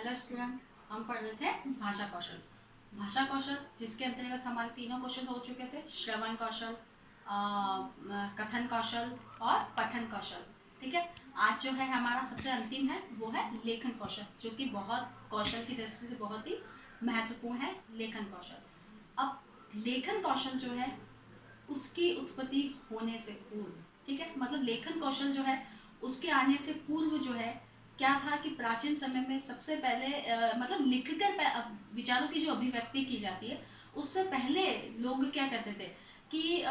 Hello student, हम पढ़ रहे थे भाषा कौशल। भाषा कौशल जिसके अंतर्गत हमारे तीनों क्वेश्चन हो चुके थे, श्रवण कौशल, कथन कौशल और पठन कौशल। ठीक है, आज जो है हमारा सबसे अंतिम है वो है लेखन कौशल, जो कि बहुत कौशल की दृष्टि से बहुत ही महत्वपूर्ण है। लेखन कौशल, अब लेखन कौशल जो है उसकी उत्पत्ति होने से पूर्व, ठीक है, मतलब लेखन कौशल जो है उसके आने से पूर्व जो है क्या था कि प्राचीन समय में सबसे पहले मतलब लिखकर विचारों की जो अभिव्यक्ति की जाती है, उससे पहले लोग क्या करते थे कि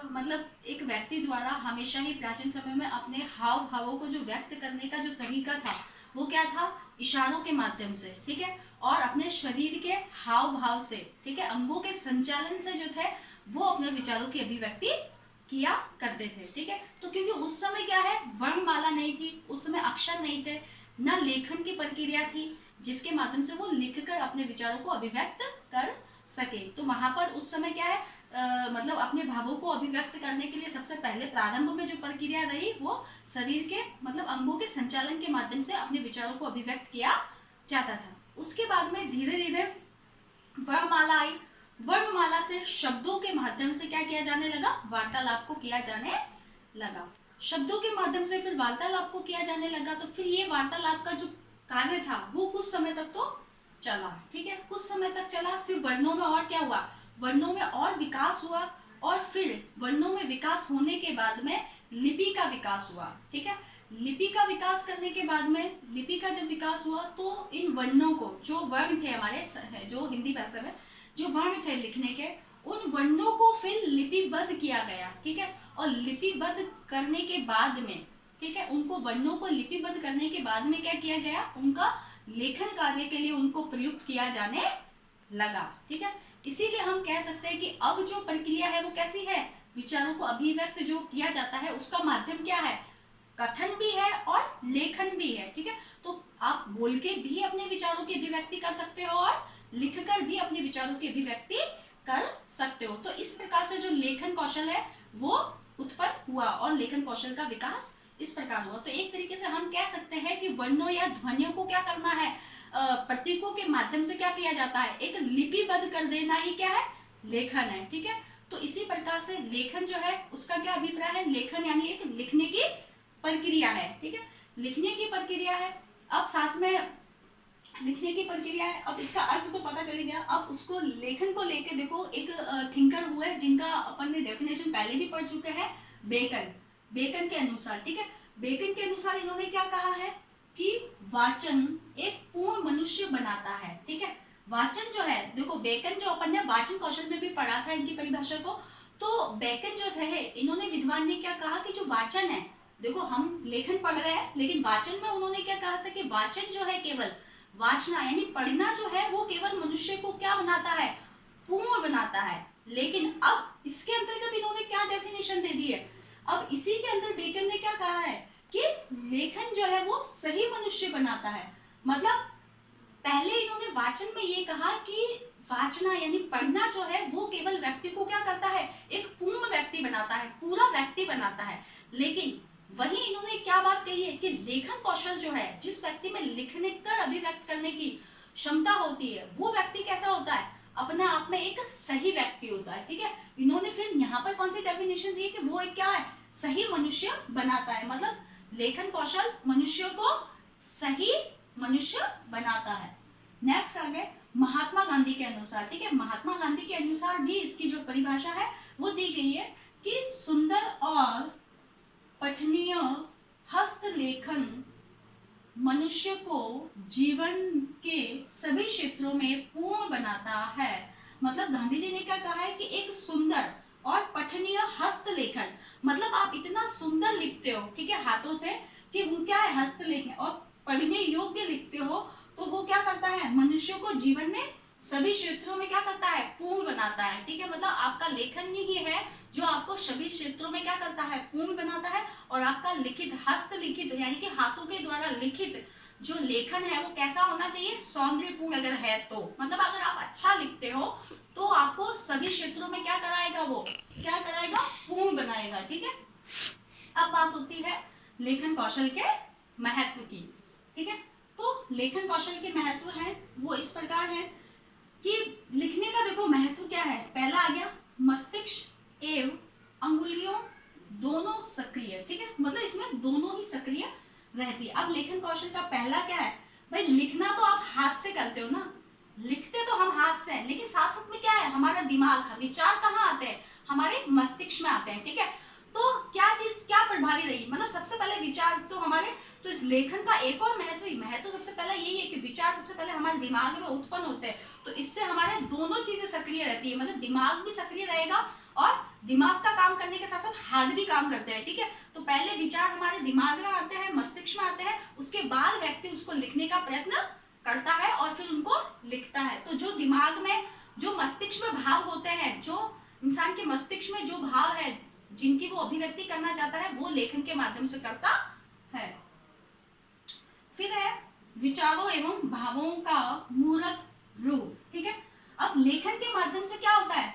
मतलब एक व्यक्ति द्वारा हमेशा ही प्राचीन समय में अपने हाव भावों को जो व्यक्त करने का जो तरीका था वो क्या था, इशारों के माध्यम से, ठीक है, और अपने शरीर के हाव भाव से, ठीक है, अंगों के संचालन से जो थे वो अपने विचारों की अभिव्यक्ति किया करते थे। ठीक है, तो क्योंकि उस समय क्या है, वर्णमाला नहीं थी, उस समय अक्षर नहीं थे, न लेखन की प्रक्रिया थी जिसके माध्यम से वो लिखकर अपने विचारों को अभिव्यक्त कर सके। तो वहां पर उस समय क्या है, मतलब अपने भावों को अभिव्यक्त करने के लिए सबसे पहले प्रारंभ में जो प्रक्रिया रही वो शरीर के मतलब अंगों के संचालन के माध्यम से अपने विचारों को अभिव्यक्त किया जाता था। उसके बाद में धीरे धीरे वर्णमाला आई। वर्णमाला से शब्दों के माध्यम से क्या किया जाने लगा, वार्तालाप को किया जाने लगा। शब्दों के माध्यम से फिर वार्तालाप को किया जाने लगा। तो फिर ये वार्तालाप का जो कार्य था वो कुछ समय तक तो चला, ठीक है, कुछ समय तक चला। फिर वर्णों में और क्या हुआ, वर्णों में और विकास हुआ, और फिर वर्णों में विकास होने के बाद में लिपि का विकास हुआ। ठीक है, लिपि का विकास करने के बाद में, लिपि का जब विकास हुआ तो इन वर्णों को, जो वर्ण थे हमारे जो हिंदी भाषा में जो वर्ण थे लिखने के, उन वर्णों को फिर लिपिबद्ध किया गया। ठीक है, और लिपिबद्ध करने के बाद में, ठीक है, उनको वर्णों को लिपिबद्ध करने के बाद में क्या किया गया, उनका लेखन कार्य के लिए उनको प्रयुक्त किया जाने लगा। ठीक है, इसीलिए हम कह सकते हैं कि अब जो प्रक्रिया है वो कैसी है, विचारों को अभिव्यक्त जो किया जाता है उसका माध्यम क्या है, कथन भी है और लेखन भी है। ठीक है, तो आप बोल के भी अपने विचारों की अभिव्यक्ति कर सकते हो और लिखकर भी अपने विचारों की अभिव्यक्ति कर सकते हो। तो इस प्रकार से जो लेखन कौशल है वो उत्पन्न हुआ और लेखन कौशल का विकास इस प्रकार हुआ। तो एक तरीके से हम कह सकते हैं कि वर्णों या ध्वनियों को क्या करना है, प्रतीकों के माध्यम से क्या किया जाता है, एक लिपिबद्ध कर देना ही क्या है, लेखन है। ठीक है, तो इसी प्रकार से लेखन जो है उसका क्या अभिप्राय है, लेखन यानी एक लिखने की प्रक्रिया है। ठीक है, लिखने की प्रक्रिया है। अब साथ में लिखने की प्रक्रिया है, अब इसका अर्थ तो पता चल गया। अब उसको लेखन को लेके देखो, एक थिंकर हुए जिनका अपन ने डेफिनेशन पहले भी पढ़ चुके हैं, बेकन। बेकन के अनुसार, ठीक है, बेकन के अनुसार इन्होंने क्या कहा है कि वाचन एक पूर्ण मनुष्य बनाता है। ठीक है, वाचन जो है, देखो बेकन जो अपन ने वाचन कौशल में भी पढ़ा था इनकी परिभाषा को, तो बेकन जो थे इन्होंने, विद्वान ने क्या कहा कि जो वाचन है, देखो हम लेखन पढ़ रहे हैं लेकिन वाचन में उन्होंने क्या कहा था कि वाचन जो है, केवल वाचना यानी पढ़ना जो है वो केवल मनुष्य को क्या बनाता है, पूर्ण बनाता है। लेकिन अब इसके अंतर्गत इन्होंने क्या डेफिनेशन दे दी है, अब इसी के अंदर बेकन ने क्या कहा है कि लेखन जो है वो सही मनुष्य बनाता है। मतलब पहले इन्होंने वाचन में ये कहा कि वाचना यानी पढ़ना जो है वो केवल व्यक्ति को क्या करता है, एक पूर्ण व्यक्ति बनाता है, पूरा व्यक्ति बनाता है। लेकिन वही इन्होंने क्या बात कही है कि लेखन कौशल जो है, जिस व्यक्ति में लिखने कर अभिव्यक्त करने की क्षमता होती है, वो व्यक्ति कैसा होता है, अपने आप में एक सही व्यक्ति होता है। ठीक है, इन्होंने फिर यहाँ पर कौन सी डेफिनेशन दी कि वो एक क्या है, सही मनुष्य बनाता है। मतलब लेखन कौशल मनुष्य को सही मनुष्य बनाता है। नेक्स्ट आगे महात्मा गांधी के अनुसार, ठीक है, महात्मा गांधी के अनुसार भी इसकी जो परिभाषा है वो दी गई है कि सुंदर और पठनीय हस्तलेखन मनुष्य को जीवन के सभी क्षेत्रों में पूर्ण बनाता है। मतलब गांधी जी ने क्या कहा है कि एक सुंदर और पठनीय हस्तलेखन, मतलब आप इतना सुंदर लिखते हो, ठीक है, हाथों से, कि वो क्या है, हस्तलेखन, और पढ़ने योग्य लिखते हो, तो वो क्या करता है, मनुष्य को जीवन में सभी क्षेत्रों में क्या करता है, पूर्ण बनाता है। ठीक है, मतलब आपका लेखन ही है जो आपको सभी क्षेत्रों में क्या करता है, पूर्ण बनाता है। और आपका लिखित, हस्तलिखित यानी कि हाथों के द्वारा लिखित जो लेखन है वो कैसा होना चाहिए, सौंदर्यपूर्ण अगर है तो, मतलब अगर आप अच्छा लिखते हो तो आपको सभी क्षेत्रों में क्या कराएगा, वो क्या कराएगा, पूर्ण बनाएगा। ठीक है, अब बात होती है लेखन कौशल के महत्व की। ठीक है, तो लेखन कौशल के महत्व है वो इस प्रकार है कि लिखने का देखो महत्व क्या है। पहला आ गया मस्तिष्क एवं अंगुलियों दोनों सक्रिय, ठीक है, मतलब इसमें दोनों ही सक्रिय रहती है। अब लेखन कौशल का पहला क्या है भाई, लिखना तो आप हाथ से करते हो ना, लिखते तो हम हाथ से हैं, लेकिन साथ साथ में क्या है हमारा दिमाग, विचार कहाँ आते हैं, हमारे मस्तिष्क में आते हैं, ठीक है। तो क्या चीज क्या प्रभावी रही, मतलब सबसे पहले विचार तो हमारे, तो इस लेखन का एक और महत्व सबसे पहला यही है कि विचार सबसे पहले हमारे दिमाग में उत्पन्न होते हैं, तो इससे हमारे दोनों चीजें सक्रिय रहती है, मतलब दिमाग भी सक्रिय रहेगा और दिमाग का काम करने के साथ साथ हाथ भी काम करते हैं, ठीक है। तो पहले विचार हमारे दिमाग में आते हैं, मस्तिष्क में आते हैं, उसके बाद व्यक्ति उसको लिखने का प्रयत्न करता है और फिर उनको लिखता है। तो जो दिमाग में, जो मस्तिष्क में भाव होते हैं, जो इंसान के मस्तिष्क में जो भाव है जिनकी वो अभिव्यक्ति करना चाहता है, वो लेखन के माध्यम से करता है। फिर है विचारों एवं भावों का मूर्त रूप, ठीक है। अब लेखन के माध्यम से क्या होता है,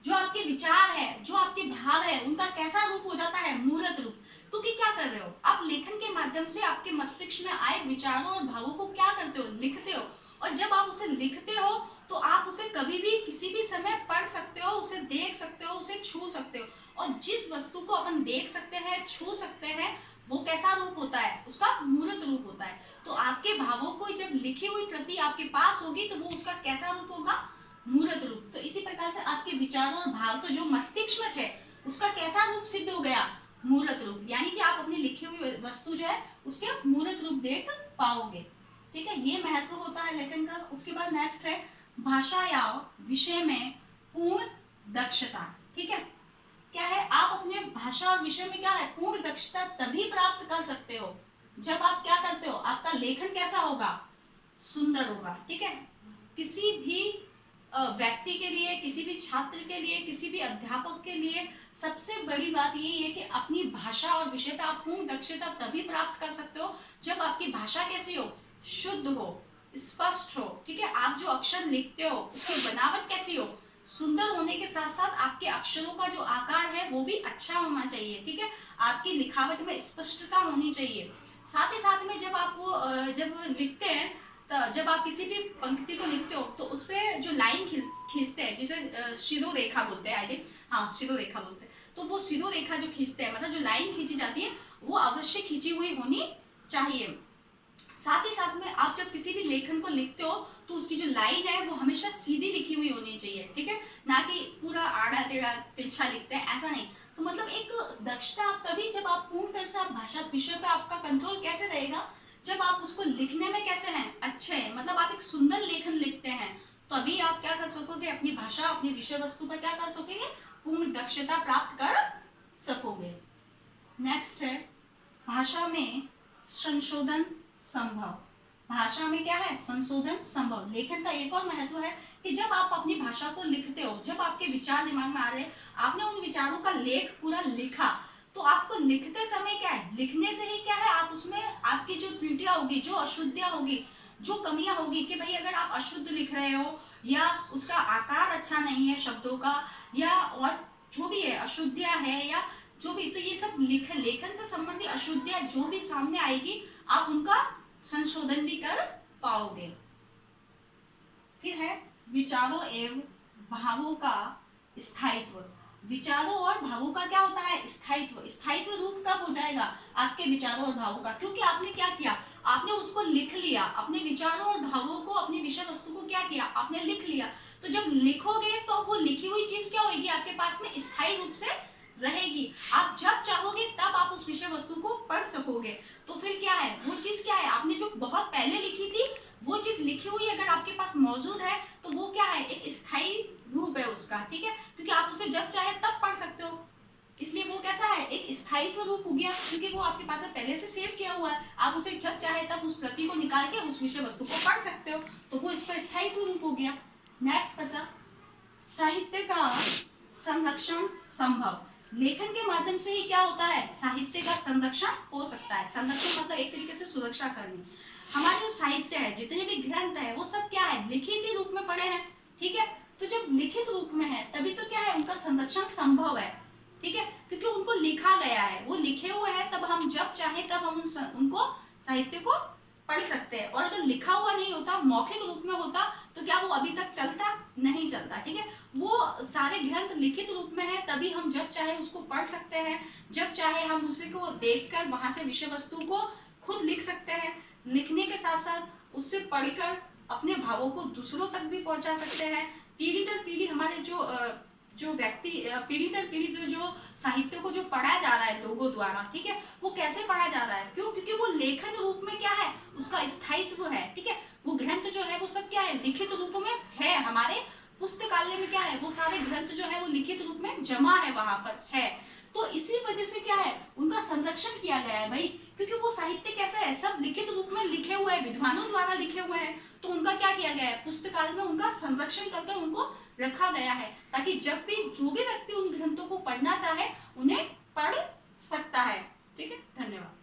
जो आपके विचार है, जो आपके भाव है, उनका कैसा रूप हो जाता है, मूर्त रूप। क्योंकि क्या कर रहे हो आप, लेखन के माध्यम से आपके मस्तिष्क में आए विचारों और भावों को क्या करते हो, लिखते हो। और जब आप उसे लिखते हो तो आप उसे कभी भी किसी भी समय पढ़ सकते हो, उसे देख सकते हो, उसे छू सकते हो। और जिस वस्तु को अपन देख सकते हैं, छू सकते हैं, वो कैसा रूप होता है, उसका मूर्त रूप होता है। तो आपके भावों को जब लिखी हुई प्रति आपके पास होगी तो वो उसका कैसा रूप होगा, मूर्त रूप। तो इसी प्रकार से आपके विचारों और भाव तो जो मस्तिष्क में थे उसका कैसा रूप सिद्ध हो गया, मूर्त रूप। यानी कि आप अपनी लिखी हुई वस्तु जो है उसके मूर्त रूप देख पाओगे, ठीक है। ये महत्व होता है लेखन का। उसके बाद नेक्स्ट है भाषा या विषय में पूर्ण दक्षता, ठीक है। क्या है, आप अपने भाषा और विषय में क्या है, पूर्ण दक्षता तभी प्राप्त कर सकते हो जब आप क्या करते हो, आपका लेखन कैसा होगा, सुंदर होगा, ठीक है। किसी भी व्यक्ति के लिए, किसी भी छात्र के लिए, किसी भी अध्यापक के लिए सबसे बड़ी बात यही है कि अपनी भाषा और विषय पे आप पूर्ण दक्षता तभी प्राप्त कर सकते हो जब आपकी भाषा कैसी हो, शुद्ध हो, स्पष्ट हो, ठीक है। आप जो अक्षर लिखते हो उसकी बनावट कैसी हो, सुंदर होने के साथ साथ आपके अक्षरों का जो आकार है वो भी अच्छा होना चाहिए, ठीक है। आपकी लिखावट में स्पष्टता होनी चाहिए। साथ ही साथ में जब आप वो जब लिखते हैं, तो जब आप किसी भी पंक्ति को लिखते हो तो उस पर जो लाइन खींचते हैं, जिसे शिरोरेखा बोलते हैं, आई थिंक, हाँ शिरोरेखा बोलते हैं। तो वो शिरोरेखा जो खींचते हैं, मतलब जो लाइन खींची जाती है वो अवश्य खींची हुई होनी चाहिए। साथ ही साथ में आप जब किसी भी लेखन को लिखते हो तो उसकी जो लाइन है वो हमेशा सीधी लिखी हुई होनी चाहिए, ठीक है, ना कि पूरा आड़ा टेढ़ा तिरछा लिखते हैं, ऐसा नहीं। तो मतलब एक दक्षता आप तभी, जब आप पूर्ण तरह से आप भाषा विषय पे आपका कंट्रोल कैसे रहेगा, जब आप उसको लिखने में कैसे हैं, अच्छे हैं, मतलब आप एक सुंदर लेखन लिखते हैं, तभी आप क्या कर सकोगे, अपनी भाषा, अपनी विषय वस्तु पर क्या कर सकोगे, पूर्ण दक्षता प्राप्त कर सकोगे। नेक्स्ट है भाषा में संशोधन संभव। भाषा में क्या है, संशोधन संभव। लेखन का एक और महत्व है कि जब आप अपनी भाषा को लिखते हो, जब आपके विचार दिमाग में आ रहे हैं, आपने उन विचारों का लेख पूरा लिखा, तो आपको लिखते समय क्या है, लिखने से ही क्या है, आप उसमें आपकी जो त्रुटियां होगी, जो अशुद्धियां होगी, जो कमियां होगी, कि भाई अगर आप अशुद्ध लिख रहे हो या उसका आकार अच्छा नहीं है शब्दों का, या और जो भी है अशुद्धियां है या जो भी, तो ये सब लेखन से संबंधित अशुद्धियां जो भी सामने आएगी आप उनका संशोधन भी कर पाओगे। फिर है विचारों एवं भावों का स्थायित्व। विचारों और भावों का क्या होता है, स्थायित्व। स्थायित्व रूप कब हो जाएगा आपके विचारों और भावों का, क्योंकि आपने क्या किया, आपने उसको लिख लिया, अपने विचारों और भावों को, अपनी विषय वस्तु को क्या किया, आपने लिख लिया। तो जब लिखोगे तो वो लिखी हुई चीज क्या होगी, आपके पास में स्थायी रूप से रहेगी। आप जब चाहोगे तब आप उस विषय वस्तु को पढ़ सकोगे। तो फिर क्या है, वो चीज क्या है, आपने जो बहुत पहले लिखी थी वो चीज लिखी हुई अगर आपके पास मौजूद है तो वो क्या है, एक स्थायी रूप है उसका, ठीक है, क्योंकि आप उसे जब चाहे तब पढ़ सकते हो, इसलिए वो कैसा है, एक स्थायित्व रूप हो गया, क्योंकि वो आपके पास पहले से सेव किया हुआ है, आप उसे जब चाहे तब उस प्रति को निकाल के उस विषय वस्तु को पढ़ सकते हो, तो वो इसका स्थायित्व रूप हो गया। नेक्स्ट बचा साहित्य का संरक्षण संभव। लेखन के माध्यम से ही क्या होता है, साहित्य का संरक्षण हो सकता है। संरक्षण मतलब एक तरीके से सुरक्षा करनी। हमारे जो साहित्य है, जितने भी ग्रंथ है, वो सब क्या है, लिखित रूप में पड़े हैं, ठीक है। तो जब लिखित रूप में है तभी तो क्या है, उनका संरक्षण संभव है, ठीक है, क्योंकि उनको लिखा गया है, वो लिखे हुए हैं, तब हम जब चाहे तब हम उनको साहित्य को पढ़ सकते हैं। और अगर लिखा हुआ नहीं होता, मौखिक रूप में होता, तो क्या वो अभी तक चलता? नहीं चलता। ठीक है, वो सारे ग्रंथ लिखित रूप में है, तभी हम जब चाहे उसको पढ़ सकते हैं, जब चाहे हम उसी को देखकर वहां से विषय वस्तु को खुद लिख सकते हैं। लिखने के साथ साथ उससे पढ़कर अपने भावों को दूसरों तक भी पहुंचा सकते हैं। पीढ़ी दर पीढ़ी हमारे जो व्यक्ति पीढ़ी दर पीढ़ी जो साहित्य को जो पढ़ा जा रहा है लोगों द्वारा, ठीक है, वो कैसे पढ़ा जा रहा है? क्यों? क्योंकि वो लेखन रूप में क्या है, उसका स्थायित्व है। ठीक है, वो ग्रंथ जो है वो सब क्या है, लिखित रूप में है। हमारे पुस्तकालय में क्या है, वो सारे ग्रंथ जो है वो लिखित रूप में जमा है, वहां पर है। तो इसी वजह से क्या है, उनका संरक्षण किया गया है भाई, क्योंकि वो साहित्य कैसा है, सब लिखित रूप में लिखे हुए हैं, विद्वानों द्वारा लिखे हुए हैं। तो उनका क्या किया गया है, पुस्तकालय में उनका संरक्षण करके उनको रखा गया है, ताकि जब भी जो भी व्यक्ति उन ग्रंथों को पढ़ना चाहे उन्हें पढ़ सकता है। ठीक है, धन्यवाद।